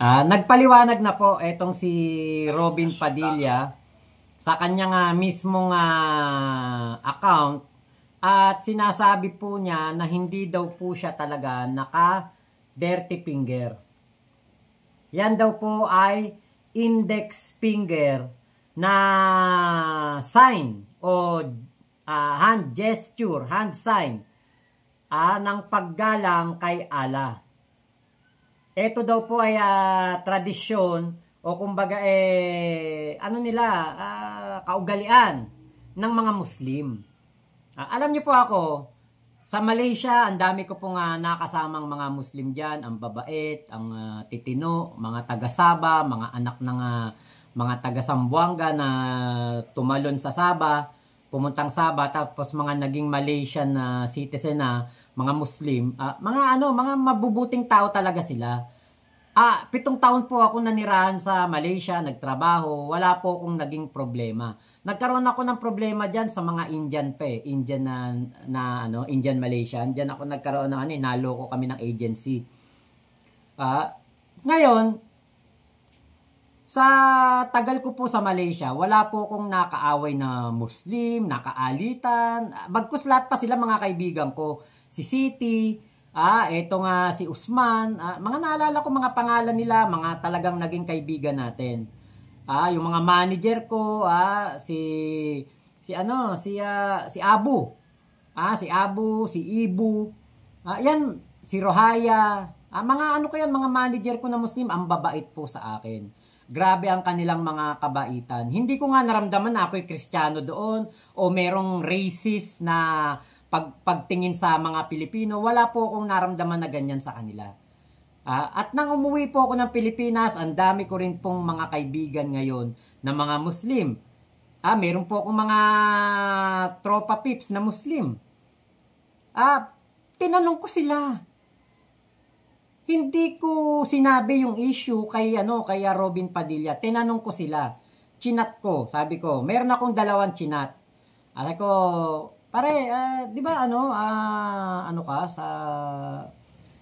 Nagpaliwanag na po etong si Robin Padilla sa kanyang mismong account at sinasabi po niya na hindi daw po siya talaga naka-dirty finger. Yan daw po ay index finger na sign o hand gesture, hand sign ng paggalang kay Allah. Ito daw po ay tradisyon o kumbaga ano nila, kaugalian ng mga Muslim. Alam niyo po ako, sa Malaysia, ang dami ko pong nakasamang mga Muslim dyan, ang babait, ang titino, mga taga-Saba, mga anak ng mga taga-Sambuanga na tumalon sa Saba, pumuntang Saba, tapos mga naging Malaysian citizen na mga Muslim, mga mabubuting tao talaga sila. 7 taon po ako nanirahan sa Malaysia, nagtrabaho, wala po akong naging problema. Nagkaroon ako ng problema diyan sa mga Indian Indian Indian Malaysian. Diyan ako nagkaroon ng naloko kami ng agency. Ngayon, sa tagal ko po sa Malaysia, wala po akong nakaaway na Muslim, nakaalitan. Bagkus lahat pa sila mga kaibigan ko. Si Siti, eto nga si Usman, mga naalala ko mga pangalan nila, mga talagang naging kaibigan natin. Yung mga manager ko, si Abu. Si Abu, si Ibu. Yan, si Rohaya. Mga manager ko na Muslim, ang babait po sa akin. Grabe ang kanilang mga kabaitan. Hindi ko nga naramdaman na ako'y Kristiyano doon o merong racist na pagtingin sa mga Pilipino. Wala po akong naramdaman na ganyan sa kanila. At nang umuwi po ako ng Pilipinas, ang dami ko rin pong mga kaibigan ngayon na mga Muslim. Meron po akong mga tropa pips na Muslim. Tinanong ko sila. Hindi ko sinabi yung issue kay Robin Padilla. Tinanong ko sila. Chinat ko, sabi ko, meron akong 2 chinat. Sabi ko, pare, di ba ano ka sa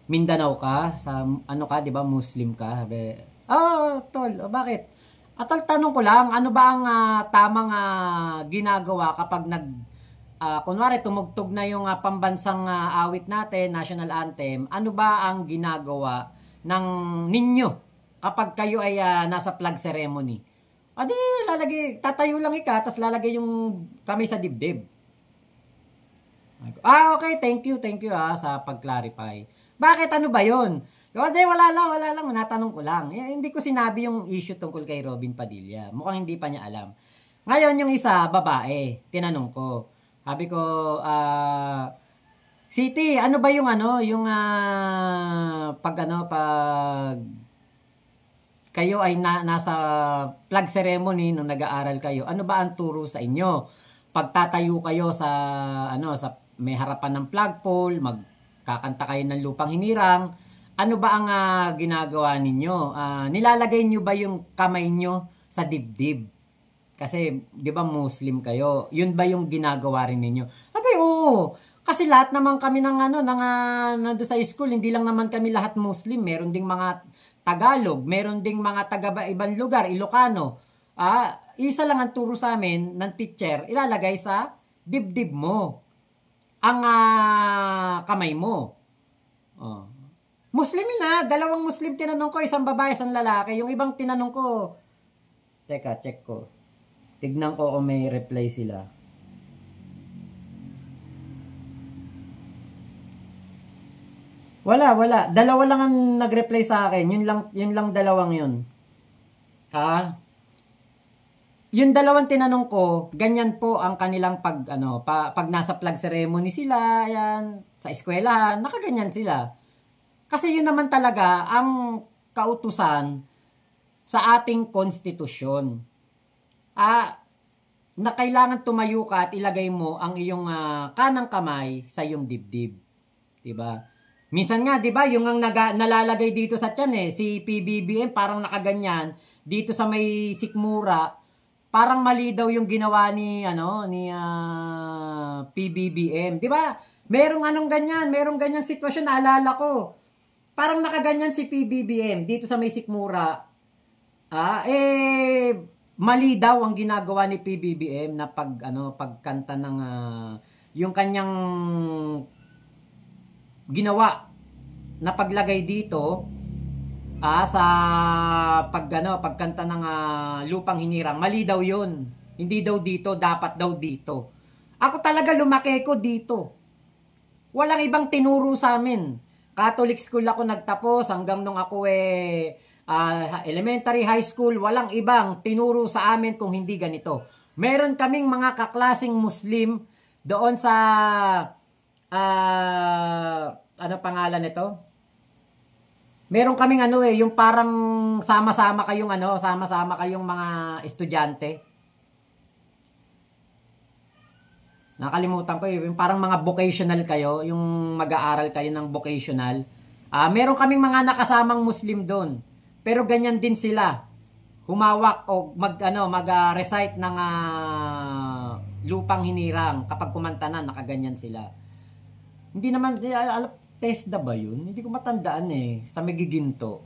Mindanao ka, sa ka, di ba Muslim ka? Sabi, tol, bakit? Tol, tanong ko lang, ano ba ang tamang ginagawa kapag kunwari tumugtog na yung pambansang awit natin, national anthem, ano ba ang ginagawa ng ninyo kapag kayo ay nasa flag ceremony? Di tatayo lang tapos lalagay yung kamay sa dibdib. Okay, thank you sa pag-clarify. Bakit, ano ba yun? Wala lang, natanong ko lang. Hindi ko sinabi yung issue tungkol kay Robin Padilla. Mukhang hindi pa niya alam. Ngayon, yung isa, babae, tinanong ko. Sabi ko, Siti, ano ba yung pag kayo ay nasa flag ceremony nung nag-aaral kayo, ano ba ang turo sa inyo? Pagtatayo kayo sa may harapan ng flagpole, magkakanta kayo ng lupang hinirang, ano ba ang ginagawa ninyo? Nilalagay nyo ba yung kamay nyo sa dibdib? Kasi, di ba Muslim kayo? Yun ba yung ginagawa rin ninyo? Sabi, oo. Kasi lahat naman kami nando sa school, hindi lang naman kami lahat Muslim. Meron ding mga Tagalog, meron ding mga taga-ibang lugar, Ilocano. Isa lang ang turo sa amin ng teacher, ilalagay sa dibdib mo ang kamay mo. Muslimin 2 Muslim tinanong ko, isang babae, isang lalaki. Yung ibang tinanong ko, teka, check ko. Tignan ko kung may reply sila. Wala. 2 lang ang nag-reply sa akin. Yun lang 2 yun. Yung 2 tinanong ko, ganyan po ang kanilang pag nasa flag ceremony sila, yan, sa eskwelahan, nakaganyan sila. Kasi yun naman talaga ang kautusan sa ating konstitusyon. Na kailangan tumayo ka at ilagay mo ang iyong kanang kamay sa iyong dibdib. Diba? Minsan nga, diba, yung nalalagay dito sa tiyan si PBBM parang nakaganyan, dito sa may sikmura, parang mali daw yung ginawa ni PBBM. Diba? Merong ganyang sitwasyon, naalala ko. parang nakaganyan si PBBM dito sa may Sikmura. Mali daw ang ginagawa ni PBBM na pagkanta ng yung kanyang ginawa na paglagay dito sa pagkanta ng lupang hinirang. Mali daw 'yun. Hindi daw dito, dapat daw dito. Ako talaga lumaki ko dito. Walang ibang tinuro sa amin. Catholic school ako nagtapos hanggang nung ako elementary, high school, walang ibang tinuro sa amin kung hindi ganito. Meron kaming mga kaklaseng Muslim doon sa ano pangalan nito? Meron kaming yung parang sama-sama kayong mga estudyante. Nakalimutan ko yung parang mga vocational kayo, yung mag-aaral kayo ng vocational. Meron kaming mga nakasamang Muslim doon. Pero ganyan din sila. Humawak o mag-recite ng lupang hinirang. Kapag kumanta na, nakaganyan sila. Hindi naman, TESDA ba yun? Hindi ko matandaan sa Megiginto.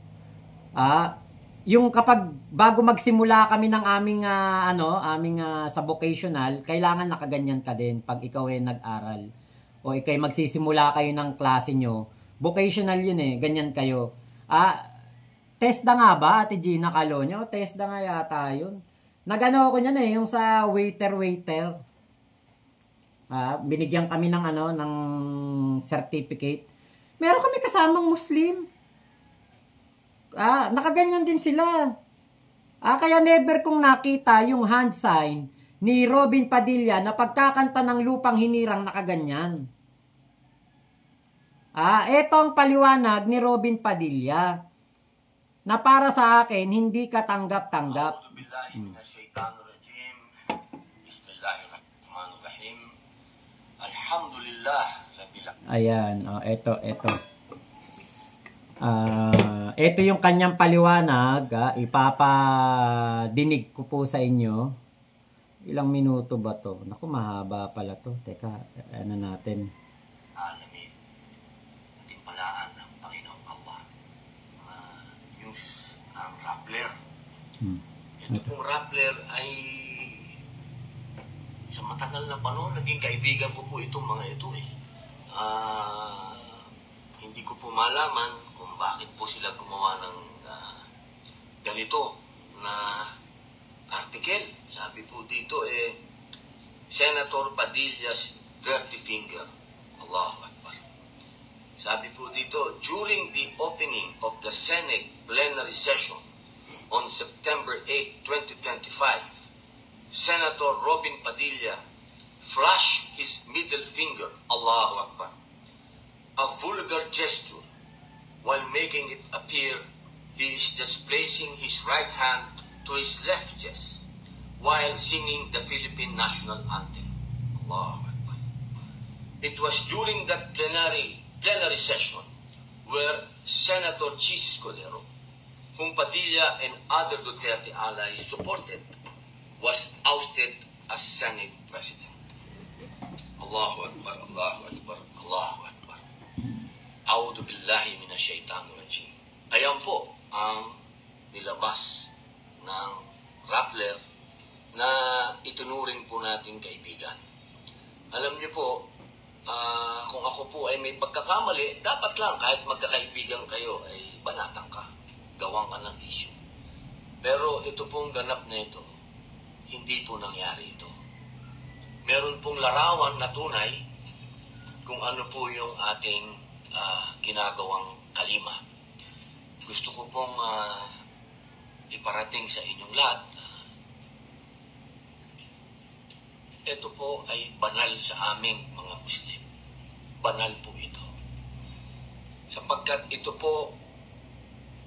Yung kapag bago magsimula kami ng aming sa vocational, kailangan nakaganyan ka din pag ikaw nag-aral. O ikay magsisimula kayo ng klase nyo. Vocational yun ganyan kayo. TESDA nga ba, Ate Gina Calonio? TESDA nga yata yun. Nagano ako niyan yung sa waiter. Binigyan kami ng ng certificate. Meron kami kasamang Muslim. Nakaganyan din sila. Kaya never kong nakita yung hand sign ni Robin Padilla na pagkakanta ng lupang hinirang nakaganyan. Ito ang paliwanag ni Robin Padilla na para sa akin hindi katanggap-tanggap. Ayan, ito. Ito yung kanyang paliwanag. Ipapadinig ko po sa inyo. Ilang minuto ba to? Naku, mahaba pala to. Teka, natin. Alamin, timpalaan ng Panginoong Allah. Ang Rappler. Ito pong Rappler ay sa matagal na panahon, naging kaibigan ko po itong mga ito Hindi ko po malaman kung bakit po sila gumawa ng ganito na article. Sabi po dito Senator Padilla's dirty finger. Allahu Akbar. Sabi po dito, during the opening of the Senate plenary session on September 8, 2025, Senator Robin Padilla flashed his middle finger, Allahu Akbar, a vulgar gesture, while making it appear he is just placing his right hand to his left chest while singing the Philippine national anthem. Allahu Akbar. It was during that plenary session where Senator Chis Escudero, whom Padilla and other Duterte allies supported, was ousted as Senate President. Allahu Akbar, Allahu Akbar, Allahu Akbar. A'udhu billahi minasyaitanir rajim. Ayan po ang nilabas ng Rappler na itunuring po nating kaibigan. Alam niyo po, kung ako po ay may pagkakamali, dapat lang kahit magkakaibigan kayo ay banatan ka. Gawang ka ng issue. Pero ito pong ganap na ito, hindi po nangyari ito. Meron pong larawan na tunay kung ano po yung ating ginagawang kalima. Gusto ko pong iparating sa inyong lahat. Ito po ay banal sa aming mga Muslim. Banal po ito. Sapagkat ito po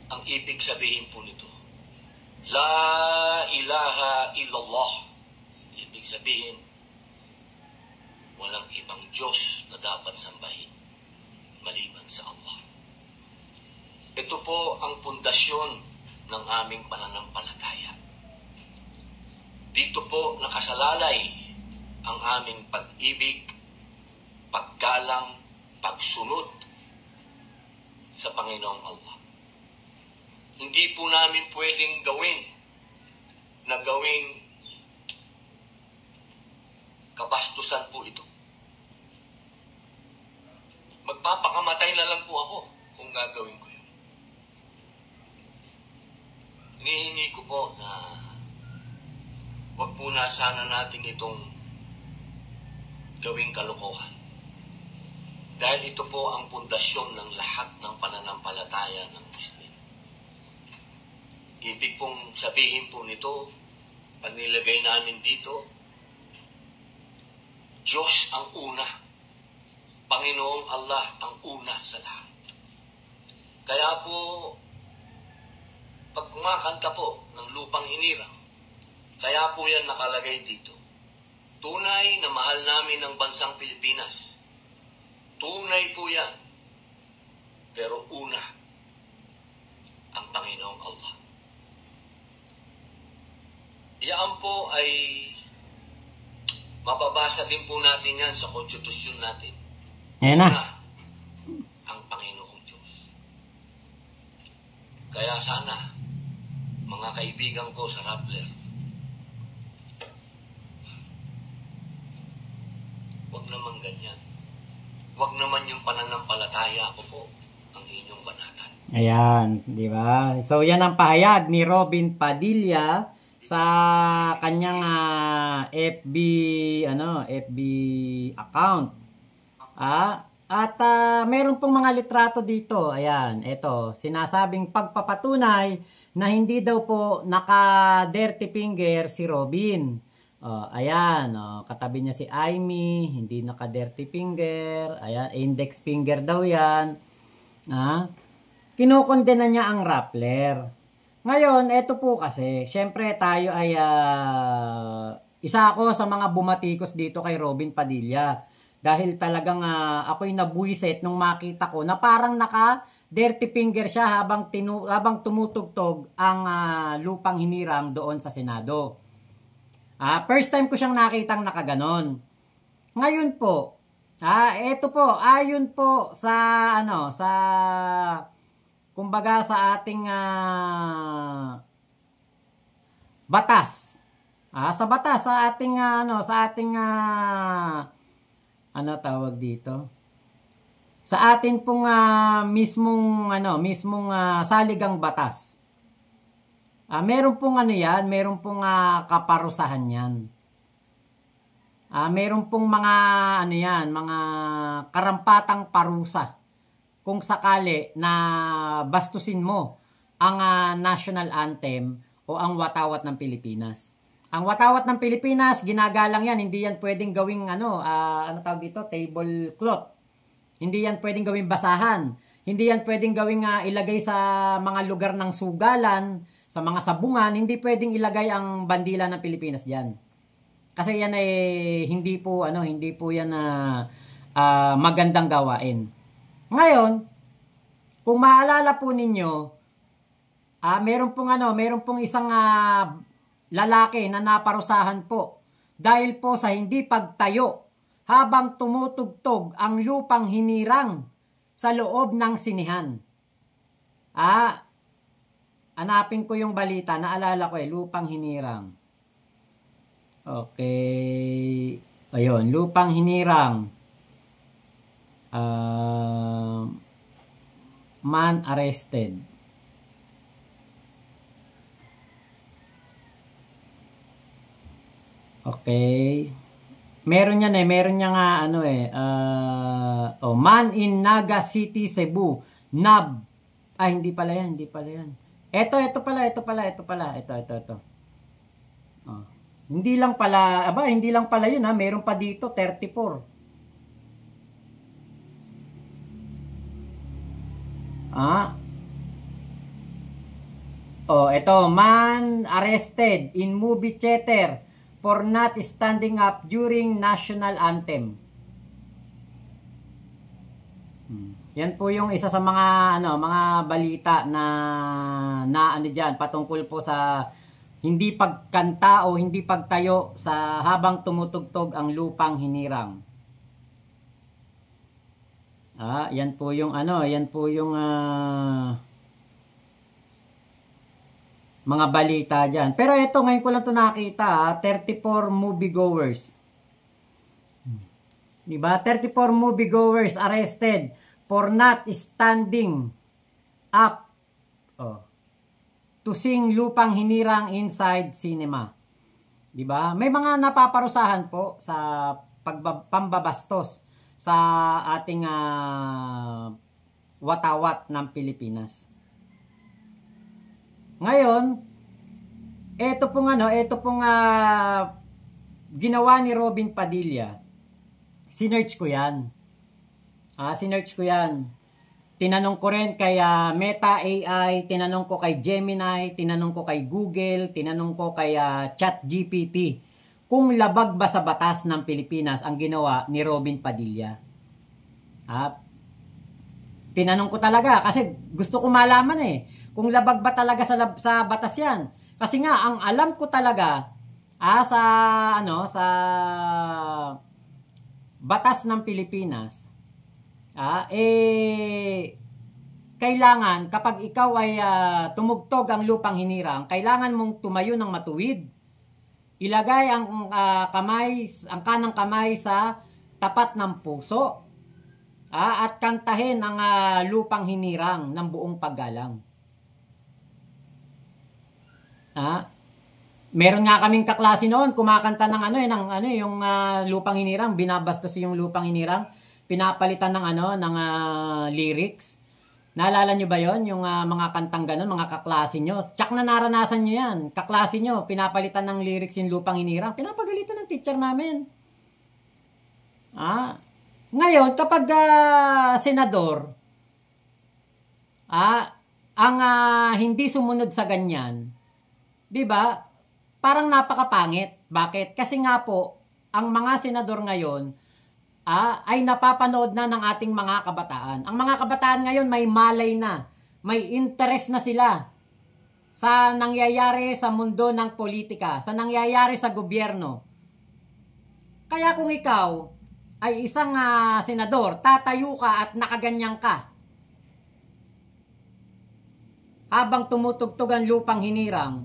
ang ibig sabihin po nito. La ilaha illallah. Ibig sabihin, walang ibang Diyos na dapat sambahin maliban sa Allah. Ito po ang pundasyon ng aming pananampalataya. Dito po nakasalalay ang aming pag-ibig, paggalang, pagsunod sa Panginoong Allah. Hindi po namin pwedeng gawin na gawing kabastusan po ito. Magpapakamatay na lang po ako kung gagawin ko yun. Hinihingi ko po na wag po na sana natin itong gawing kalokohan. Dahil ito po ang pundasyon ng lahat ng pananampalataya ng Muslim. Ibig pong sabihin po nito, pag nilagay namin dito, Diyos ang una. Panginoong Allah ang una sa lahat. Kaya po, pag kumakanta po ng lupang hinirang, kaya po yan nakalagay dito. Tunay na mahal namin ang bansang Pilipinas. Tunay po yan. Pero una, ang Panginoong Allah. Iyan po ay mababasa din po natin yan sa konstitusyon natin. Ayan na. Una, ang Panginoong Diyos. Kaya sana, mga kaibigan ko sa Rappler, wag naman ganyan. Wag naman yung pananampalataya ko po ang inyong banatan. Ayan, di ba? So yan ang pahayag ni Robin Padilla sa kanyang FB account. At meron pong mga litrato dito. Ayan, ito, sinasabing pagpapatunay na hindi daw po naka-dirty finger si Robin. Ayan, katabi niya si Amy, hindi naka-dirty finger. Ayan, index finger daw yan. Kinukondena niya ang Rappler. Ngayon, eto po kasi, syempre tayo ay isa ako sa mga bumatikos dito kay Robin Padilla. Dahil talagang ako'y nabuisit nung makita ko na parang naka-dirty finger siya habang tumutugtog ang lupang hinirang doon sa Senado. First time ko siyang nakitang nakaganon. Ngayon po, eto po, ayon po sa kumbaga sa ating batas. Sa batas, sa ating tawag dito? Sa atin pong mismong saligang batas. Meron pong meron pong kaparusahan yan. Meron pong mga mga karampatang parusa kung sakali na bastusin mo ang national anthem o ang watawat ng Pilipinas. Ang watawat ng Pilipinas, ginagalang yan, hindi yan pwedeng gawing tawag dito, tablecloth. Hindi yan pwedeng gawing basahan. Hindi yan pwedeng gawing ilagay sa mga lugar ng sugalan, sa mga sabungan, hindi pwedeng ilagay ang bandila ng Pilipinas diyan. Kasi yan ay hindi po yan magandang gawain. Ngayon, kung maalala po ninyo, meron pong isang lalaki na naparusahan po dahil po sa hindi pagtayo habang tumutugtog ang lupang hinirang sa loob ng sinihan. Hanapin ko yung balita, naalala ko lupang hinirang. Okay. Ayun, lupang hinirang. Man arrested. Okay. Meron yan man in Naga City, Cebu. Nab. Hindi pala yan. Ito pala. Hindi lang pala yun meron pa dito 34. Ito, man arrested in movie theater for not standing up during national anthem. Yan po yung isa sa mga mga balita na diyan patungkol po sa hindi pagkanta o hindi pagtayo sa habang tumutugtog ang lupang hinirang. Yan po yung yan po yung mga balita dyan. Pero ito, ngayon ko lang ito nakita, 34 moviegoers. Diba? 34 moviegoers arrested for not standing up to sing Lupang Hinirang inside cinema. Diba? May mga napaparusahan po sa pambabastos sa ating watawat ng Pilipinas. Ngayon, ito pong ginawa ni Robin Padilla. Sinearch ko yan. Tinanong ko rin kay Meta AI, tinanong ko kay Gemini, tinanong ko kay Google, tinanong ko kay ChatGPT kung labag ba sa batas ng Pilipinas ang ginawa ni Robin Padilla. Tinanong ko talaga kasi gusto ko malaman kung labag ba talaga sa batas yan. Kasi nga, ang alam ko talaga sa batas ng Pilipinas, kailangan kapag ikaw ay tumugtog ang lupang hinirang, kailangan mong tumayo ng matuwid. Ilagay ang kanang kamay sa tapat ng puso. At kantahin ang lupang hinirang ng buong paggalang. Meron nga kaming kaklase noon, kumakanta ng yung lupang hinirang, binabastos yung lupang hinirang, pinapalitan ng lyrics. Naalala nyo ba yon yung mga kantang ganun, mga kaklase nyo? Tsak na naranasan nyo yan. Kaklase nyo, pinapalitan ng lyrics yung lupang hinirang, pinapagalitan ng teacher namin. Ngayon, kapag senador, ang hindi sumunod sa ganyan, di ba? Parang napakapangit. Bakit? Kasi nga po, ang mga senador ngayon ay napapanood na ng ating mga kabataan. Ang mga kabataan ngayon may malay na, may interest na sila sa nangyayari sa mundo ng politika, sa nangyayari sa gobyerno. Kaya kung ikaw ay isang senador, tatayo ka at nakaganyan ka habang tumutugtog ang lupang hinirang,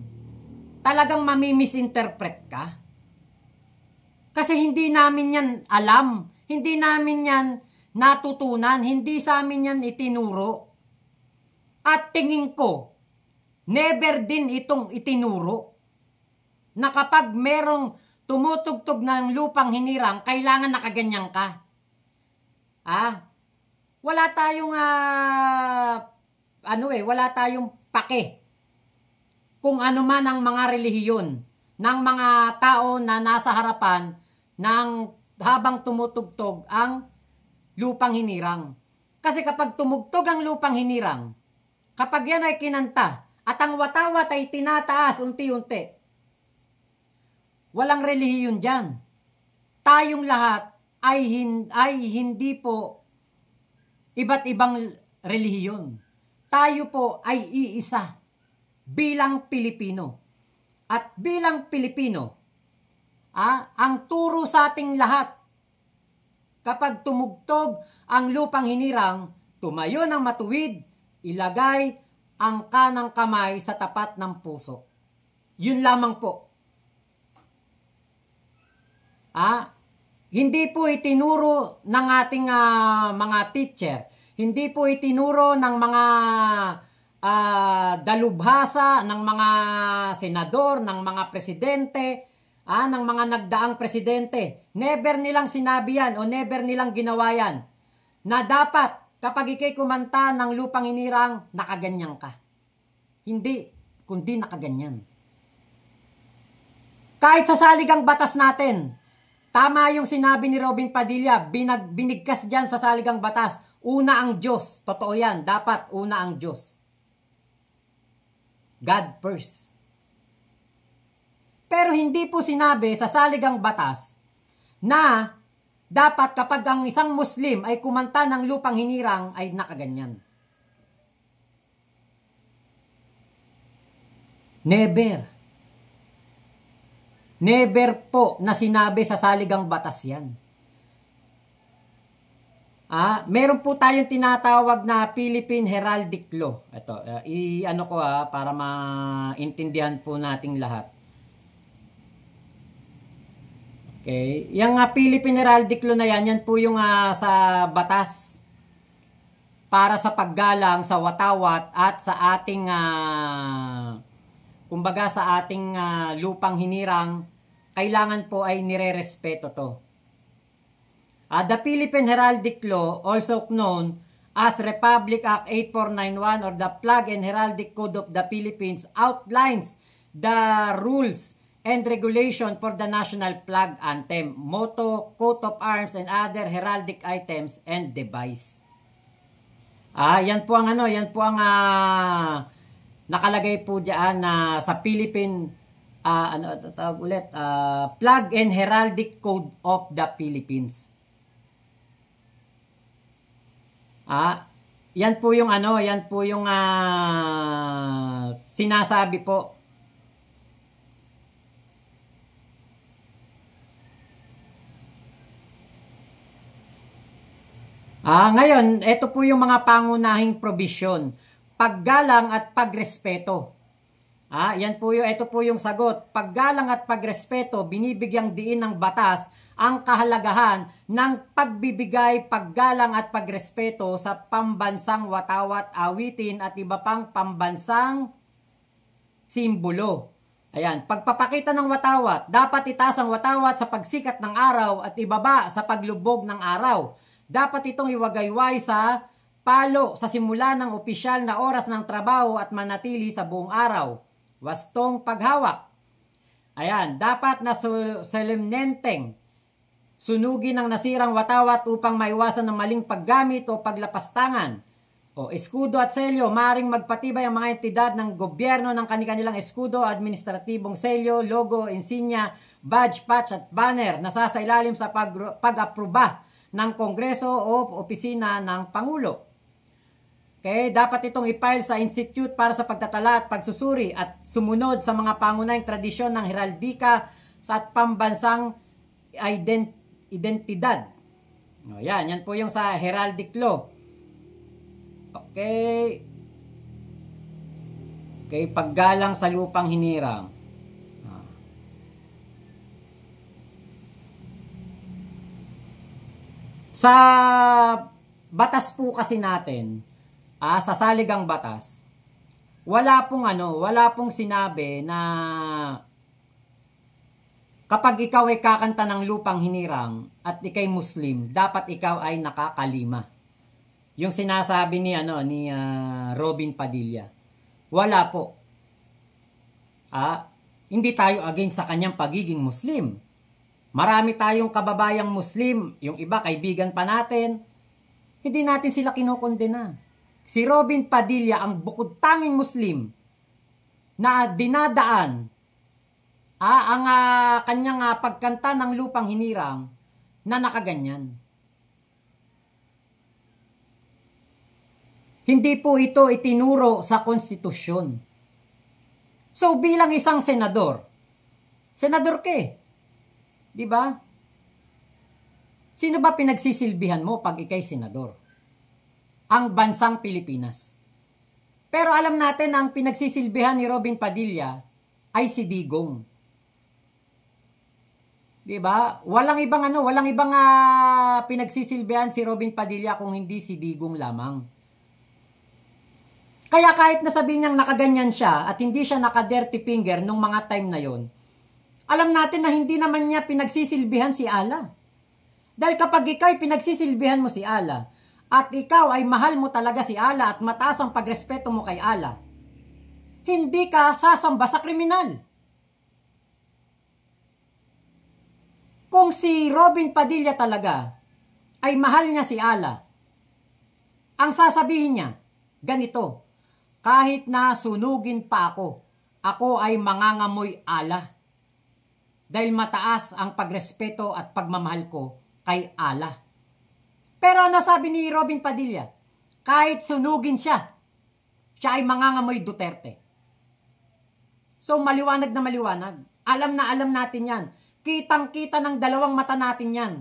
talagang mamimisinterpret ka. Kasi hindi namin yan alam, hindi namin yan natutunan, hindi sa amin yan itinuro. At tingin ko, never din itong itinuro na kapag merong tumutugtog ng lupang hinirang, kailangan nakaganyan ka. Wala tayong wala tayong pake kung ano man ang mga relihiyon ng mga tao na nasa harapan ng habang tumutugtog ang lupang hinirang. Kasi kapag tumugtog ang lupang hinirang, kapag yan ay kinanta at ang watawat ay tinataas unti-unti, walang relihiyon dyan. Tayong lahat ay hindi po iba't ibang relihiyon. Tayo po ay iisa bilang Pilipino. At bilang Pilipino, ang turo sa ating lahat, kapag tumugtog ang lupang hinirang, tumayo ng matuwid, ilagay ang kanang kamay sa tapat ng puso. Yun lamang po. Hindi po itinuro ng ating mga teacher, hindi po itinuro ng mga dalubhasa, ng mga senador, ng mga presidente, ng mga nagdaang presidente. Never nilang sinabi yan o never nilang ginawa yan na dapat kapag ikay kumanta ng lupang hinirang, nakaganyan ka. Hindi, kundi nakaganyan. Kahit sa saligang batas natin, tama yung sinabi ni Robin Padilla, binigkas dyan sa saligang batas, una ang Diyos. Totoo yan, dapat una ang Diyos. God first. Pero hindi po sinabi sa saligang batas na dapat kapag ang isang Muslim ay kumanta ng lupang hinirang ay nakaganyan. Never. Never po na sinabi sa saligang batas yan. Meron po tayong tinatawag na Philippine Heraldic Law. Ito, i-ano ko para maintindihan po nating lahat. Okay, yung Philippine Heraldic Law na yan po yung sa batas para sa paggalang sa watawat at sa ating kumbaga sa ating lupang hinirang, kailangan po ay nire-respeto to. The Philippine Heraldic Law, also known as Republic Act 8491 or the Flag and Heraldic Code of the Philippines, outlines the rules and regulation for the national flag, anthem, motto, coat of arms, and other heraldic items and device. Yan po ang nakalagay po diyan sa Philippine Flag and Heraldic Code of the Philippines. Yan po yung sinasabi po. Ngayon, ito po yung mga pangunahing provision. Paggalang at pagrespeto. Ito po yung sagot. Paggalang at pagrespeto, binibigyang diin ng batas ang kahalagahan ng pagbibigay, paggalang at pagrespeto sa pambansang watawat, awitin at iba pang pambansang simbolo. Pagpapakita ng watawat, dapat itaas ang watawat sa pagsikat ng araw at ibaba sa paglubog ng araw. Dapat itong iwagayway sa palo sa simula ng opisyal na oras ng trabaho at manatili sa buong araw. Wastong paghawak. Dapat na solemnenteng sunugin ang nasirang watawat upang maiwasan ng maling paggamit o paglapastangan. Eskudo at selyo, maring magpatibay ang mga entidad ng gobyerno ng kanilang eskudo, administratibong selyo, logo, insignia, badge, patch at banner na sasailalim sa pag-aproba ng Kongreso o opisina ng Pangulo. Okay, dapat itong i-file sa Institute para sa pagtatala at pagsusuri at sumunod sa mga pangunahing tradisyon ng heraldika at pambansang identidad. Yan po yung sa heraldic law. Okay, paggalang sa lupang hinirang. Sa batas po kasi natin, sa saligang batas, wala pong sinabi na kapag ikaw ay kakanta ng lupang hinirang at ikay Muslim, dapat ikaw ay nakakalima. Yung sinasabi ni Robin Padilla. Wala po. Hindi tayo against sa kanyang pagiging Muslim. Marami tayong kababayang Muslim, yung iba kaibigan pa natin. Hindi natin sila kinokondena. Si Robin Padilla ang bukod tanging Muslim na dinadaan ang kanyang pagkanta ng lupang hinirang na nakaganyan. Hindi po ito itinuro sa konstitusyon. So bilang isang senador ka di ba? Sino ba pinagsisilbihan mo pag ikay senador? Ang bansang Pilipinas. Pero alam natin ang pinagsisilbihan ni Robin Padilla ay si Digong. Di ba? Walang ibang pinagsisilbihan si Robin Padilla kung hindi si Digong lamang. Kaya kahit nasabihin niyang nakaganyan siya at hindi siya naka-dirty finger nung mga time na yon, alam natin na hindi naman niya pinagsisilbihan si Allah. Dahil kapag ikaw ay pinagsisilbihan mo si Allah at ikaw ay mahal mo talaga si Allah at mataas ang pagrespeto mo kay Allah, hindi ka sasamba sa kriminal. Kung si Robin Padilla talaga ay mahal niya si Allah, ang sasabihin niya, ganito, kahit na sunugin pa ako ay mangangamoy Allah. Dahil mataas ang pagrespeto at pagmamahal ko kay Allah. Pero ano sabi ni Robin Padilla? Kahit sunugin siya ay mangangamoy Duterte. So maliwanag na maliwanag. Alam na alam natin yan. Kitang-kita ng dalawang mata natin yan.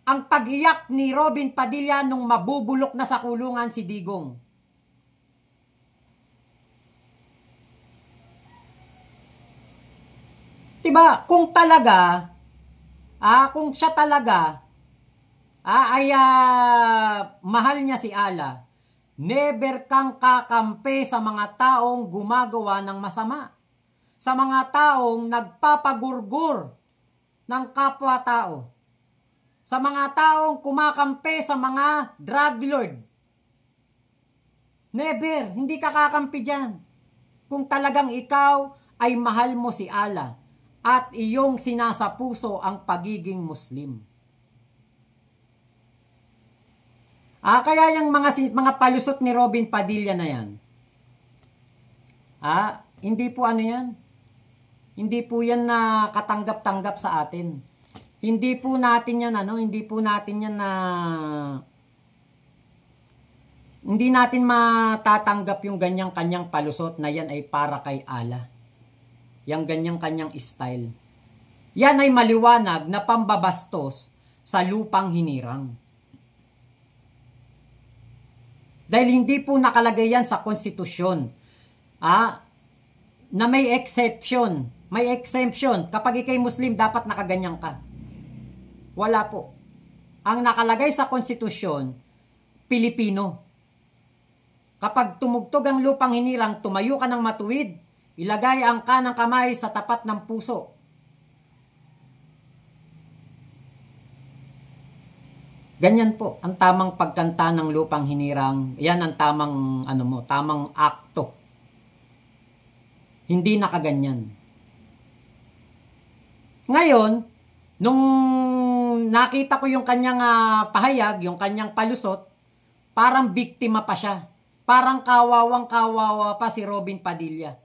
ang pag-iyak ni Robin Padilla nung mabubulok na sa kulungan si Digong. Diba, kung talaga, kung siya talaga, mahal niya si Allah, never kang kakampi sa mga taong gumagawa ng masama. Sa mga taong nagpapagurgur ng kapwa-tao. Sa mga taong kumakampi sa mga drug lord. Never, hindi ka kakampi dyan. Kung talagang ikaw ay mahal mo si Allah at iyong sinasapuso ang pagiging Muslim. Kaya yung mga palusot ni Robin Padilla na yan, hindi po ano yan. Hindi po yan na katanggap-tanggap sa atin. Hindi po natin yan hindi natin matatanggap yung ganyang kanyang palusot na yan ay para kay Allah. Yang ganyang kanyang style. Yan ay maliwanag na pambabastos sa lupang hinirang. Dahil hindi po nakalagay yan sa konstitusyon. Na may exception. May exemption. Kapag ikay Muslim, dapat nakaganyan ka. Wala po. Ang nakalagay sa konstitusyon, Pilipino. Kapag tumugtog ang lupang hinirang, tumayo ka ng matuwid, ilagay ang kanang kamay sa tapat ng puso. Ganyan po ang tamang pagkanta ng lupang hinirang. Yan ang tamang tamang akto. Hindi nakaganyan. Ngayon, nung nakita ko yung kanyang pahayag, yung kanyang palusot, parang biktima pa siya. Parang kawawang-kawawa pa si Robin Padilla.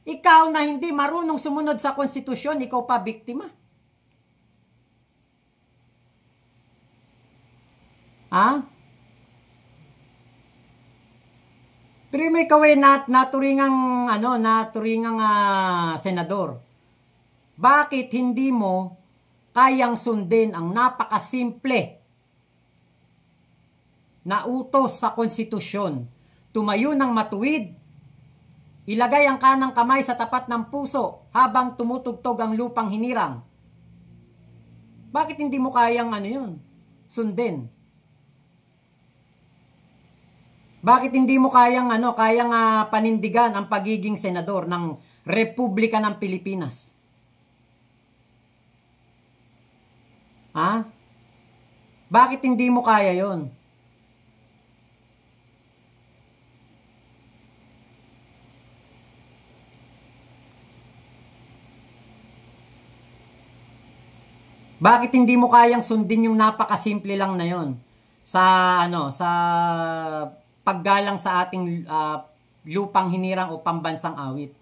Ikaw na hindi marunong sumunod sa konstitusyon, ikaw pa biktima. Pero may kaway naturingang senador. Bakit hindi mo kayang sundin ang napakasimple na utos sa konstitusyon? Tumayo ng matuwid, ilagay ang kanang kamay sa tapat ng puso habang tumutugtog ang lupang hinirang. Bakit hindi mo kayang sundin? Bakit hindi mo kayang panindigan ang pagiging senador ng Republika ng Pilipinas? Bakit hindi mo kaya yon? Bakit hindi mo kayang sundin yung napakasimple lang na yon? Sa paggalang sa ating lupang hinirang o pambansang awit.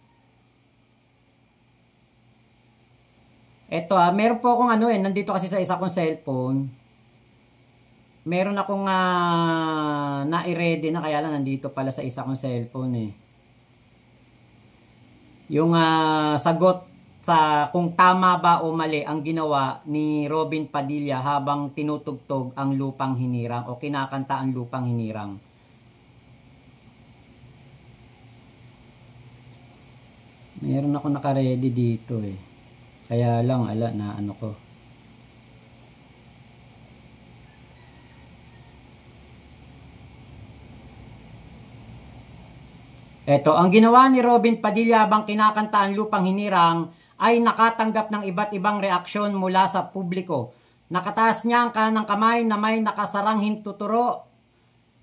Eto meron po akong nandito kasi sa isa kong cellphone. Meron akong na-ready na kaya lang nandito pala sa isa kong cellphone Yung sagot sa kung tama ba o mali ang ginawa ni Robin Padilla habang tinutugtog ang lupang hinirang o kinakanta ang lupang hinirang. Meron ako naka-ready dito Kaya lang, ko. Eto, ang ginawa ni Robin Padilla habang kinakanta ang lupang hinirang ay nakatanggap ng iba't ibang reaksyon mula sa publiko. Nakataas niya ang kanang kamay na may nakasarang hintuturo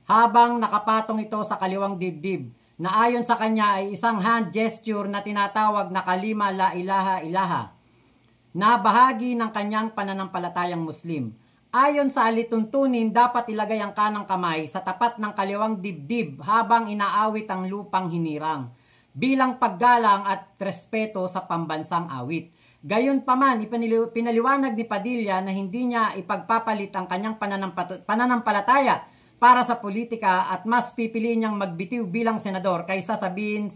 habang nakapatong ito sa kaliwang dibdib, na ayon sa kanya ay isang hand gesture na tinatawag na kalima la ilaha ilaha, na bahagi ng kanyang pananampalatayang Muslim. Ayon sa alituntunin, dapat ilagay ang kanang kamay sa tapat ng kaliwang dibdib habang inaawit ang lupang hinirang bilang paggalang at respeto sa pambansang awit. Gayunpaman, pinaliwanag ni Padilla na hindi niya ipagpapalit ang kanyang pananampalataya para sa politika at mas pipili niyang magbitiw bilang senador kaysa sabihan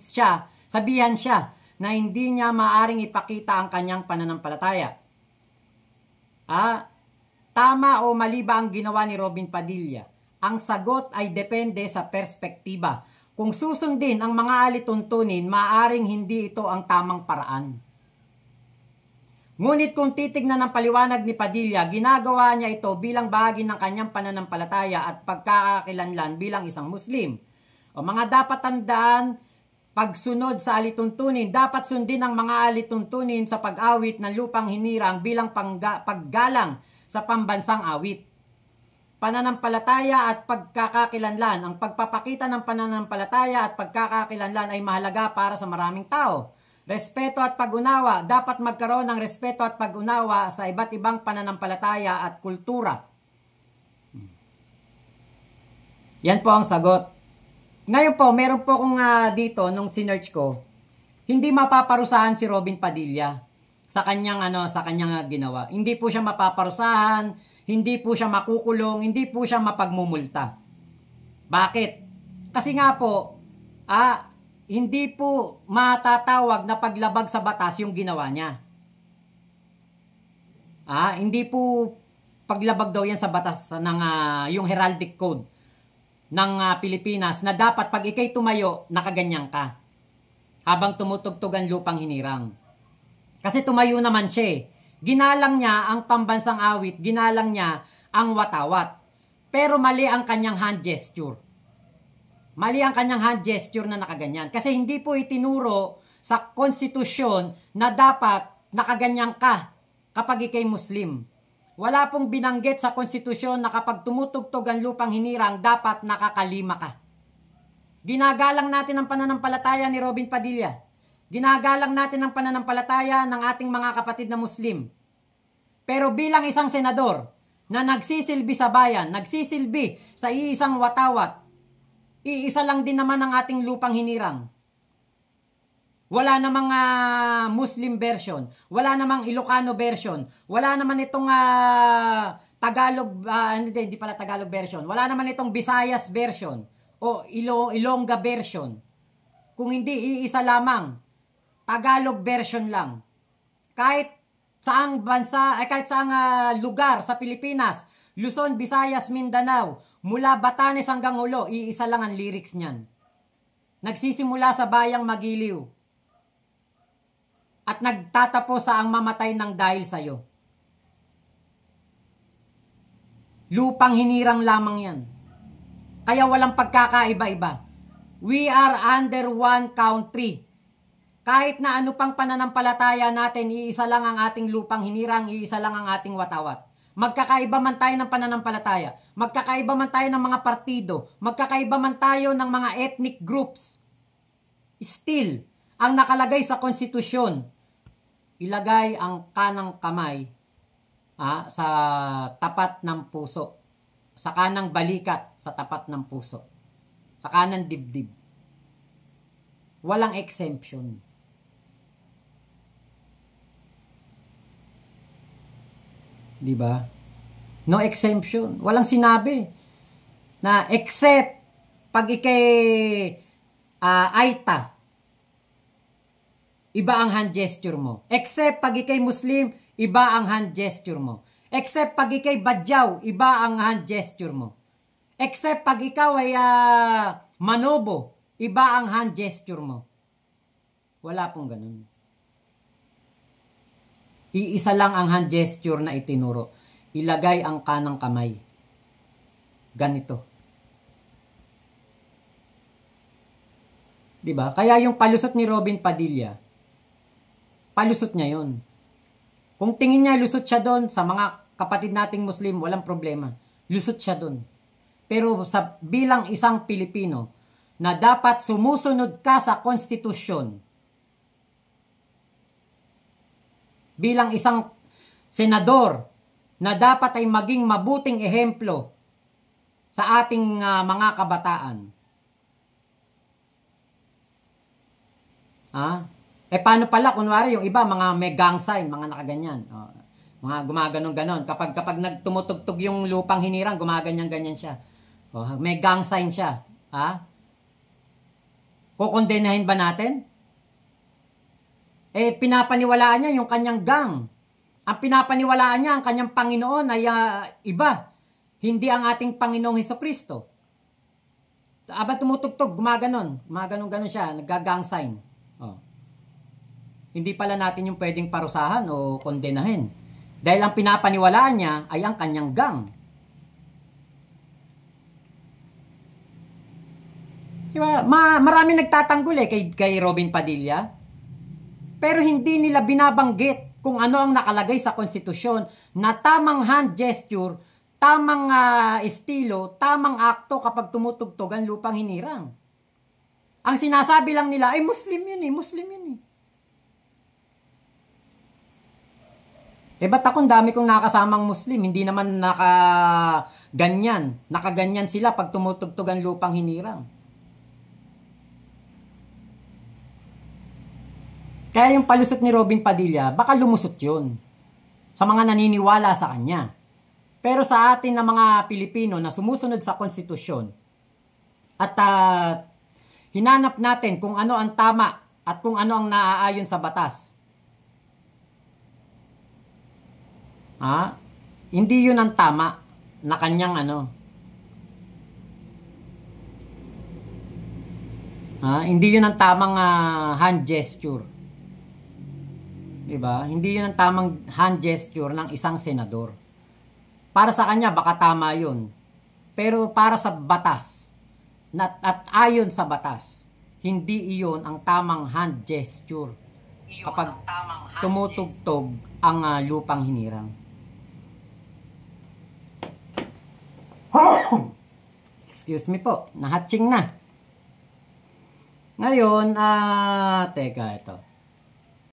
siya na hindi niya maaring ipakita ang kanyang pananampalataya. Tama o mali ba ang ginawa ni Robin Padilla? Ang sagot ay depende sa perspektiba. Kung susundin ang mga alituntunin, maaring hindi ito ang tamang paraan. Ngunit kung titignan ng paliwanag ni Padilla, ginagawa niya ito bilang bahagi ng kanyang pananampalataya at pagkakakilanlan bilang isang Muslim. O mga dapat tandaan, pagsunod sa alituntunin, dapat sundin ang mga alituntunin sa pag-awit ng lupang hinirang bilang paggalang sa pambansang awit. Pananampalataya at pagkakakilanlan. Ang pagpapakita ng pananampalataya at pagkakakilanlan ay mahalaga para sa maraming tao. Respeto at pag-unawa. Dapat magkaroon ng respeto at pag-unawa sa iba't ibang pananampalataya at kultura. Yan po ang sagot. Ngayon po, meron po akong dito, nung sinearch ko, hindi mapaparusahan si Robin Padilla sa kanyang ginawa. Hindi po siya mapaparusahan, hindi po siya makukulong, hindi po siya mapagmumulta. Bakit? Kasi nga po, hindi po matatawag na paglabag sa batas yung ginawa niya. Hindi po paglabag daw yan sa batas ng yung heraldic code ng Pilipinas na dapat pag ikay tumayo, nakaganyan ka habang tumutugtog ang lupang hinirang. Kasi tumayo naman siya. Ginalang niya ang pambansang awit, ginalang niya ang watawat. Pero mali ang kanyang hand gesture. Mali ang kanyang hand gesture na nakaganyan. Kasi hindi po itinuro sa konstitusyon na dapat nakaganyan ka kapag ikay Muslim. Wala pong binanggit sa konstitusyon na kapag tumutugtog ang lupang hinirang, dapat nakakalima ka. Ginagalang natin ang pananampalataya ni Robin Padilla. Ginagalang natin ang pananampalataya ng ating mga kapatid na Muslim. Pero bilang isang senador na nagsisilbi sa bayan, nagsisilbi sa iisang watawat, iisa lang din naman ang ating lupang hinirang. Wala namang Muslim version, wala namang Ilocano version, wala naman itong Tagalog, hindi pala Tagalog version, wala naman itong Visayas version o Ilongga version. Kung hindi, iisa lamang, Tagalog version lang. Kahit saang bansa, kahit saang lugar sa Pilipinas, Luzon, Visayas, Mindanao, mula Batanes hanggang Ulo, iisa lang ang lyrics niyan. Nagsisimula sa bayang Magiliw at nagtatapos sa ang mamatay ng dahil sa'yo. Lupang hinirang lamang yan. Kaya walang pagkakaiba-iba. We are under one country. Kahit na ano pang pananampalataya natin, iisa lang ang ating lupang hinirang, iisa lang ang ating watawat. Magkakaiba man tayo ng pananampalataya, magkakaiba man tayo ng mga partido, magkakaiba man tayo ng mga ethnic groups. Still, ang nakalagay sa konstitusyon, ilagay ang kanang kamay sa tapat ng puso, sa kanang balikat sa tapat ng puso, sa kanang dibdib. Walang exemption. Diba? No exemption. Walang sinabi na except pag ikay Aita, iba ang hand gesture mo. Except pag ikay Muslim, iba ang hand gesture mo. Except pag ikay Badyaw, iba ang hand gesture mo. Except pag ikaw ay Manobo, iba ang hand gesture mo. Wala pong ganun. Iisa lang ang hand gesture na itinuro. Ilagay ang kanang kamay. Ganito. Diba? Kaya yung palusot ni Robin Padilla, palusot niya yun. Kung tingin niya lusot siya doon sa mga kapatid nating Muslim, walang problema. Lusot siya doon. Pero bilang isang Pilipino na dapat sumusunod ka sa konstitusyon, bilang isang senador na dapat ay maging mabuting ehemplo sa ating mga kabataan. Paano pala, kunwari yung iba, mga may gang sign, mga nakaganyan. Mga gumaganon-ganon. Kapag nagtumutugtog yung lupang hinirang, gumaganyan-ganyan siya. May gang sign siya. Kukondenahin ba natin? Pinapaniwalaan niya yung kanyang gang. Ang pinapaniwalaan niya, ang kanyang Panginoon ay iba. Hindi ang ating Panginoong Hesukristo. Aba tumutugtog, gumaganon siya, naggagang sign. Oh. Hindi pala natin yung pwedeng parusahan o kondenahin. Dahil ang pinapaniwalaan niya ay ang kanyang gang. Diba? Marami nagtatanggol kay Robin Padilla. Pero hindi nila binabanggit kung ano ang nakalagay sa konstitusyon na tamang hand gesture, tamang estilo, tamang akto kapag tumutugtog ang lupang hinirang. Ang sinasabi lang nila ay Muslim yun ba't akong dami kong nakasamang Muslim, hindi naman nakaganyan sila pag tumutugtog ang lupang hinirang. Kaya yung palusot ni Robin Padilla, baka lumusot yun sa mga naniniwala sa kanya. Pero sa atin na mga Pilipino na sumusunod sa konstitusyon at hinanap natin kung ano ang tama at kung ano ang naaayon sa batas. Hindi yun ang tama na kanyang hindi yun ang tamang hand gesture. Diba? Hindi yun ang tamang hand gesture ng isang senador. Para sa kanya, baka tama yun. Pero para sa batas, at ayon sa batas, hindi iyon ang tamang hand gesture kapag tumutugtog ang lupang hinirang. Excuse me po, nahatching na. Ngayon, teka ito.